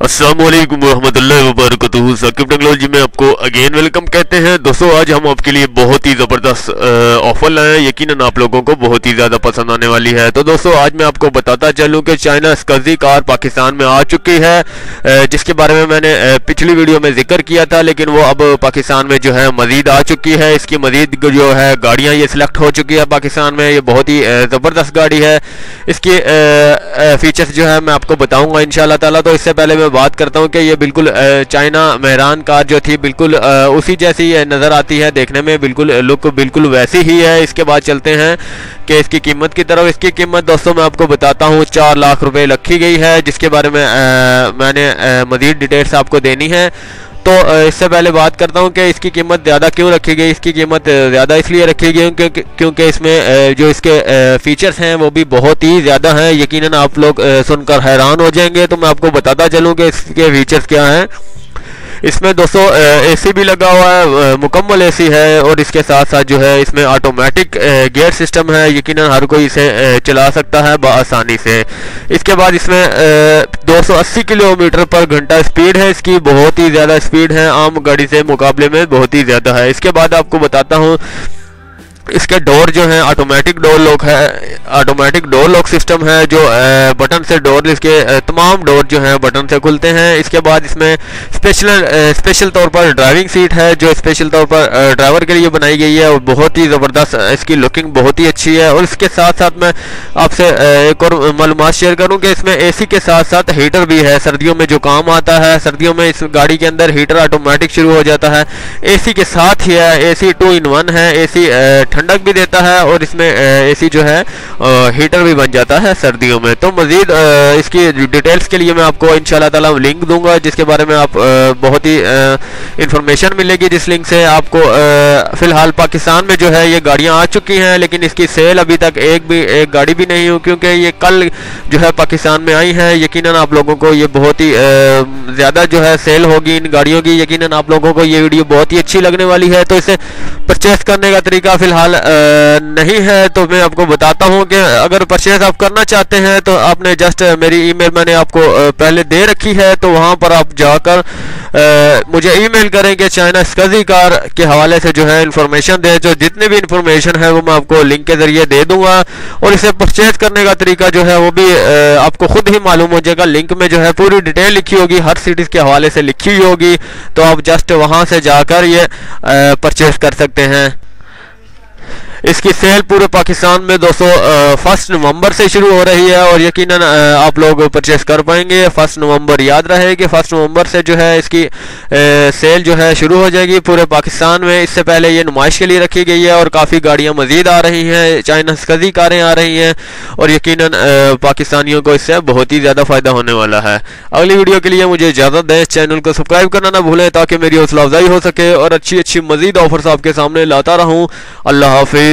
अस्सलाम वालेकुम रहमतुल्लाहि व बरकातहू। साकिब टेक्नोलॉजी में आपको अगेन वेलकम कहते हैं। दोस्तों आज हम आपके लिए बहुत ही ज़बरदस्त ऑफर लाए हैं, यकीनन आप लोगों को बहुत ही ज़्यादा पसंद आने वाली है। तो दोस्तों आज मैं आपको बताता चलूं कि चाइना स्कजी कार पाकिस्तान में आ चुकी है, जिसके बारे में मैंने पिछली वीडियो में जिक्र किया था, लेकिन वो अब पाकिस्तान में जो है मज़ीद आ चुकी है। इसकी मज़ीद जो है गाड़ियाँ ये सिलेक्ट हो चुकी है पाकिस्तान में। ये बहुत ही ज़बरदस्त गाड़ी है। इसके फीचर्स जो है मैं आपको बताऊँगा इंशाअल्लाह ताला। तो इससे पहले मैं बात करता हूं कि ये बिल्कुल चाइना मेहरान कार जो थी बिल्कुल उसी जैसी नज़र आती है, देखने में बिल्कुल लुक बिल्कुल वैसी ही है। इसके बाद चलते हैं कि इसकी कीमत की तरफ। इसकी कीमत दोस्तों मैं आपको बताता हूं 4 लाख रुपए रखी गई है, जिसके बारे में मैंने मज़ीद डिटेल्स आपको देनी है। तो इससे पहले बात करता हूं कि इसकी कीमत ज़्यादा क्यों रखी गई। इसकी कीमत ज़्यादा इसलिए रखी गई क्योंकि इसमें जो इसके फीचर्स हैं वो भी बहुत ही ज़्यादा हैं। यकीनन आप लोग सुनकर हैरान हो जाएंगे। तो मैं आपको बताता चलूं कि इसके फीचर्स क्या हैं। इसमें दोस्तों एसी भी लगा हुआ है, मुकम्मल एसी है, और इसके साथ साथ जो है इसमें ऑटोमेटिक गियर सिस्टम है। यकीनन हर कोई इसे चला सकता है बआसानी से। इसके बाद इसमें 280 किलोमीटर पर घंटा स्पीड है इसकी, बहुत ही ज़्यादा स्पीड है, आम गाड़ी से मुकाबले में बहुत ही ज़्यादा है। इसके बाद आपको बताता हूँ इसके डोर जो है ऑटोमेटिक डोर लॉक है, ऑटोमेटिक डोर लॉक सिस्टम है, जो बटन से डोर, इसके तमाम डोर जो हैं बटन से खुलते हैं। इसके बाद इसमें स्पेशल तौर पर ड्राइविंग सीट है, जो स्पेशल तौर पर ड्राइवर के लिए बनाई गई है, और बहुत ही ज़बरदस्त इसकी लुकिंग बहुत ही अच्छी है। और इसके साथ साथ मैं आपसे एक और मालूमात शेयर करूं कि इसमें एसी के साथ साथ हीटर भी है, सर्दियों में जो काम आता है। सर्दियों में इस गाड़ी के अंदर हीटर ऑटोमेटिक शुरू हो जाता है, एसी के साथ ही है। एसी 2 in 1 है, एसी ठंडक भी देता है और इसमें एसी जो है हीटर भी बन जाता है सर्दियों में। तो मज़ीद इसकी डिटेल्स के लिए मैं आपको इंशाल्लाह ताला लिंक दूंगा, जिसके बारे में आप बहुत ही इंफॉर्मेशन मिलेगी, जिस लिंक से आपको फ़िलहाल पाकिस्तान में जो है ये गाड़ियाँ आ चुकी हैं, लेकिन इसकी सेल अभी तक एक गाड़ी भी नहीं हुई, क्योंकि ये कल जो है पाकिस्तान में आई है। यकीनन आप लोगों को ये बहुत ही ज़्यादा जो है सेल होगी इन गाड़ियों की। यकीनन आप लोगों को ये वीडियो बहुत ही अच्छी लगने वाली है। तो इसे परचेस करने का तरीका फ़िलहाल नहीं है, तो मैं आपको बताता हूं कि अगर परचेज आप करना चाहते हैं तो आपने जस्ट मेरी ईमेल मैंने आपको पहले दे रखी है, तो वहां पर आप जाकर मुझे ईमेल करें कि चाइना स्कजी कार के हवाले से जो है इंफॉर्मेशन दें। जो जितने भी इंफॉर्मेशन है वो मैं आपको लिंक के जरिए दे दूंगा, और इसे परचेज करने का तरीका जो है वो भी आपको खुद ही मालूम हो जाएगा। लिंक में जो है पूरी डिटेल लिखी होगी, हर सिटीज़ के हवाले से लिखी हुई होगी, तो आप जस्ट वहां से जाकर ये परचेज कर सकते हैं। इसकी सेल पूरे पाकिस्तान में दोस्तों 1 नवंबर से शुरू हो रही है, और यकीनन आप लोग परचेस कर पाएंगे। 1 नवंबर याद रहे कि 1 नवंबर से जो है इसकी सेल जो है शुरू हो जाएगी पूरे पाकिस्तान में। इससे पहले ये नुमाइश के लिए रखी गई है, और काफ़ी गाड़ियाँ मज़ीद आ रही हैं, चाइना स्कजी कारें आ रही हैं, और यकीनन पाकिस्तानियों को इससे बहुत ही ज़्यादा फ़ायदा होने वाला है। अगली वीडियो के लिए मुझे इजाज़त दें। चैनल को सब्सक्राइब करना ना भूलें, ताकि मेरी हौसला अफजाई हो सके और अच्छी अच्छी मज़ीद ऑफर्स आपके सामने लाता रहूँ। अल्लाह हाफिज़।